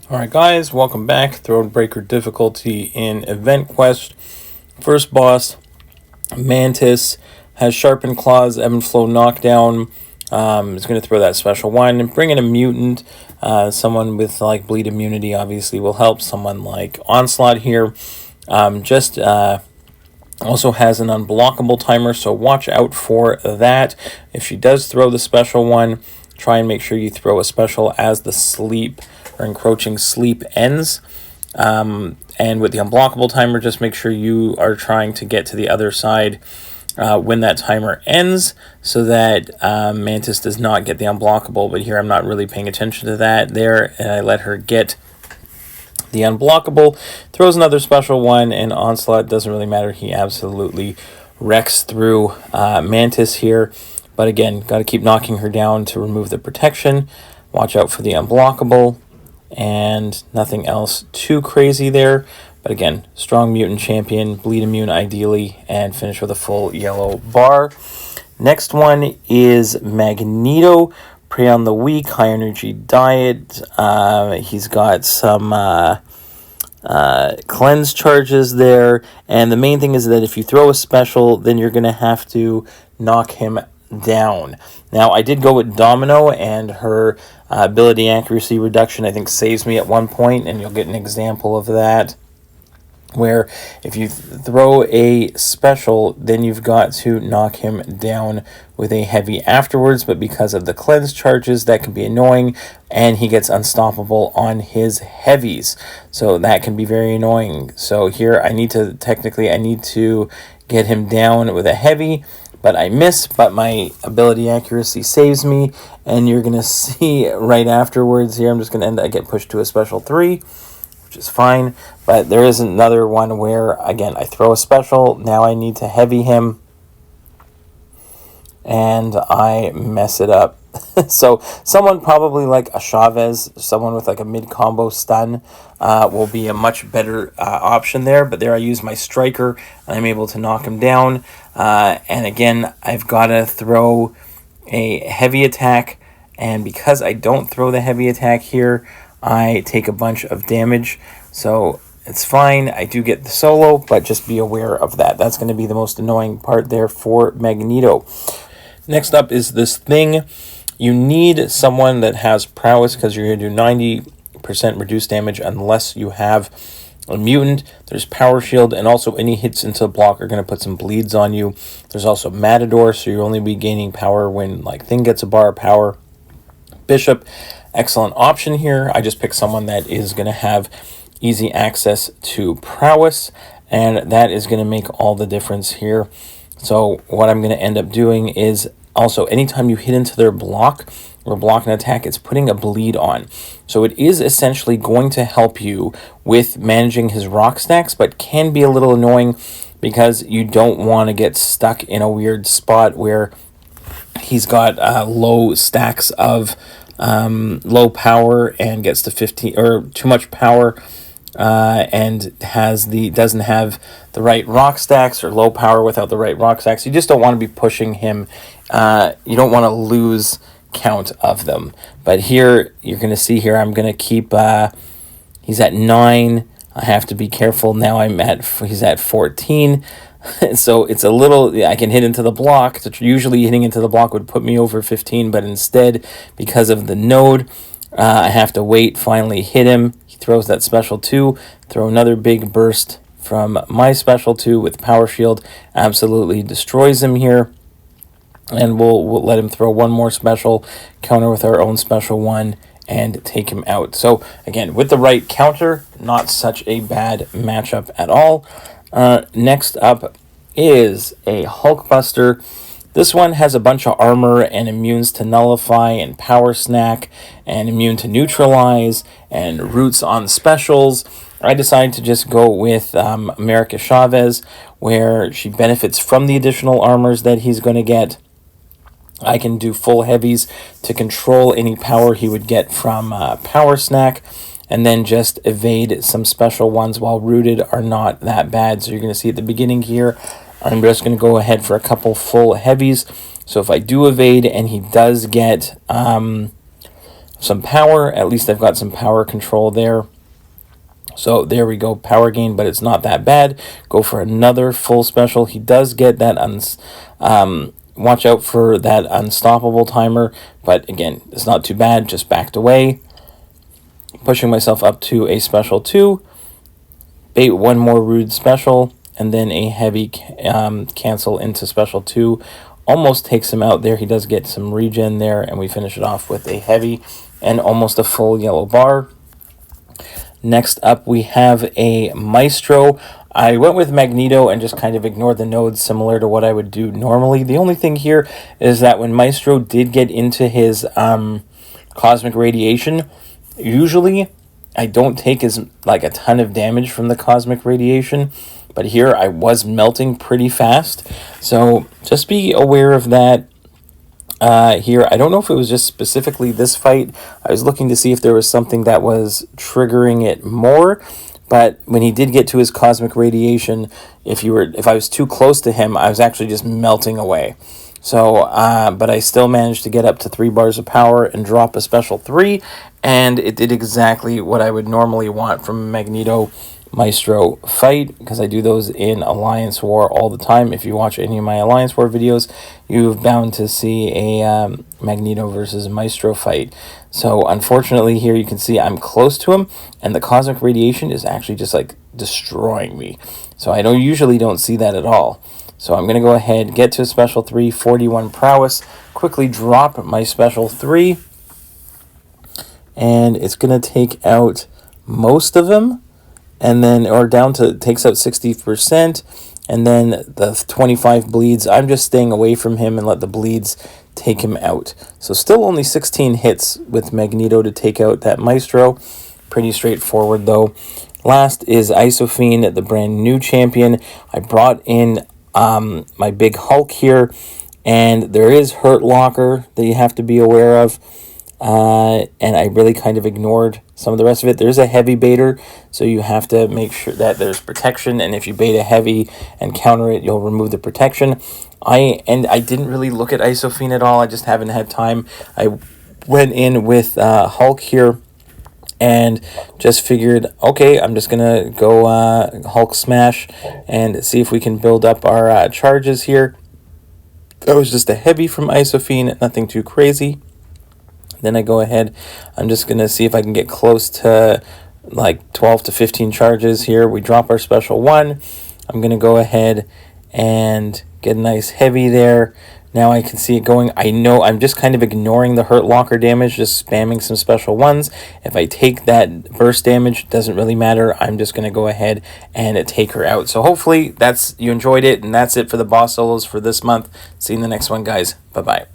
Alright guys, welcome back. Thronebreaker difficulty in Event Quest. First boss, Mantis, has Sharpened Claws, Ebb and Flow Knockdown. Is going to throw that special one and bring in a mutant. Someone with like bleed immunity obviously will help. Someone like Onslaught here. Also has an unblockable timer, so watch out for that. If she does throw the special one, try and make sure you throw a special as the sleep or encroaching sleep ends. And with the unblockable timer, just make sure you are trying to get to the other side when that timer ends, so that Mantis does not get the unblockable. But here I'm not really paying attention to that there, and I let her get the unblockable. Throws another special one, and Onslaught doesn't really matter. He absolutely wrecks through Mantis here. But again, got to keep knocking her down to remove the protection. Watch out for the unblockable, and nothing else too crazy there. But again, strong mutant champion, bleed immune ideally, and finish with a full yellow bar. Next one is Magneto. Prey on the weak, high energy diet. He's got some cleanse charges there. And the main thing is that if you throw a special, then you're going to have to knock him down. Now, I did go with Domino, and her ability accuracy reduction, I think, saves me at one point, and you'll get an example of that, where if you throw a special, then you've got to knock him down with a heavy afterwards. But because of the cleanse charges, that can be annoying, and he gets unstoppable on his heavies, so that can be very annoying. So here I need to get him down with a heavy, but I miss, but my ability accuracy saves me, and you're gonna see right afterwards here, I'm just gonna I get pushed to a special 3, which is fine. But there is another one where, again, I throw a special, now I need to heavy him, and I mess it up. So someone probably like a Chavez, someone with like a mid-combo stun, will be a much better option there. But there I use my striker, and I'm able to knock him down. And again, I've got to throw a heavy attack, and because I don't throw the heavy attack here, I take a bunch of damage. So it's fine. I do get the solo, but just be aware of that. That's going to be the most annoying part there for Magneto. Next up is this thing. You need someone that has prowess, because you're going to do 90% reduced damage unless you have a mutant. There's Power Shield, and also any hits into a block are going to put some bleeds on you. There's also Matador, so you'll only be gaining power when like thing gets a bar of power. Bishop, excellent option here. I just picked someone that is going to have easy access to prowess, and that is going to make all the difference here. So what I'm going to end up doing is also, anytime you hit into their block or block an attack, it's putting a bleed on. So it is essentially going to help you with managing his rock stacks, but can be a little annoying because you don't want to get stuck in a weird spot where he's got low stacks of low power and gets to 15 or too much power, and doesn't have the right rock stacks, or low power without the right rock stacks. You just don't want to be pushing him. You don't want to lose count of them. But here you're going to see here I'm going to keep he's at 9. I have to be careful now. He's at 14. So it's a little, I can hit into the block. So usually hitting into the block would put me over 15, but instead, because of the node, I have to wait, finally hit him. He throws that special 2, throw another big burst from my special 2 with Power Shield, absolutely destroys him here. And we'll let him throw one more special, counter with our own special 1, and take him out. So again, with the right counter, not such a bad matchup at all. Next up is a Hulkbuster. This one has a bunch of armor and immunes to nullify and power snack and immune to neutralize and roots on specials. I decided to just go with America Chavez, where she benefits from the additional armors that he's going to get. I can do full heavies to control any power he would get from power snack, and then just evade some special ones while rooted are not that bad. So you're going to see at the beginning here, I'm just going to go ahead for a couple full heavies. So if I do evade and he does get some power. At least I've got some power control there. So there we go, power gain, but it's not that bad. Go for another full special. He does get that, watch out for that unstoppable timer, but again, it's not too bad, just backed away. Pushing myself up to a special 2, bait one more rude special, and then a heavy cancel into special 2. Almost takes him out there. He does get some regen there, and we finish it off with a heavy and almost a full yellow bar. Next up, we have a Maestro. I went with Magneto and just kind of ignored the nodes, similar to what I would do normally. The only thing here is that when Maestro did get into his cosmic radiation, usually I don't take a ton of damage from the cosmic radiation, but here I was melting pretty fast. So just be aware of that. Here, I don't know if it was just specifically this fight. I was looking to see if there was something that was triggering it more, but when he did get to his cosmic radiation, if I was too close to him, I was actually just melting away. So, but I still managed to get up to 3 bars of power and drop a special 3, and it did exactly what I would normally want from Magneto Maestro fight, because I do those in Alliance War all the time. If you watch any of my Alliance War videos, you're bound to see a Magneto versus Maestro fight. So unfortunately here you can see I'm close to him, and the cosmic radiation is actually just like destroying me. So I usually don't see that at all. So I'm going to go ahead, get to a special 3, 41 prowess, quickly drop my special 3, and it's going to take out most of them. And then, or down to, takes out 60%, and then the 25 bleeds. I'm just staying away from him and let the bleeds take him out. So still only 16 hits with Magneto to take out that Maestro. Pretty straightforward though. Last is Isophene, the brand new champion. I brought in my big Hulk here, and there is Hurt Locker that you have to be aware of. And I really kind of ignored some of the rest of it. There's a heavy baiter, so you have to make sure that there's protection, and if you bait a heavy and counter it, you'll remove the protection. I didn't really look at Isophene at all. I just haven't had time. I went in with Hulk here and just figured, okay, I'm just gonna go Hulk smash and see if we can build up our charges here. That was just a heavy from Isophene, nothing too crazy. Then I go ahead, I'm just going to see if I can get close to like 12 to 15 charges here. We drop our special 1. I'm going to go ahead and get a nice heavy there. Now I can see it going. I know I'm just kind of ignoring the Hurt Locker damage, just spamming some special 1s. If I take that burst damage, doesn't really matter. I'm just going to go ahead and take her out. So hopefully you enjoyed it, and that's it for the boss solos for this month. See you in the next one, guys. Bye-bye.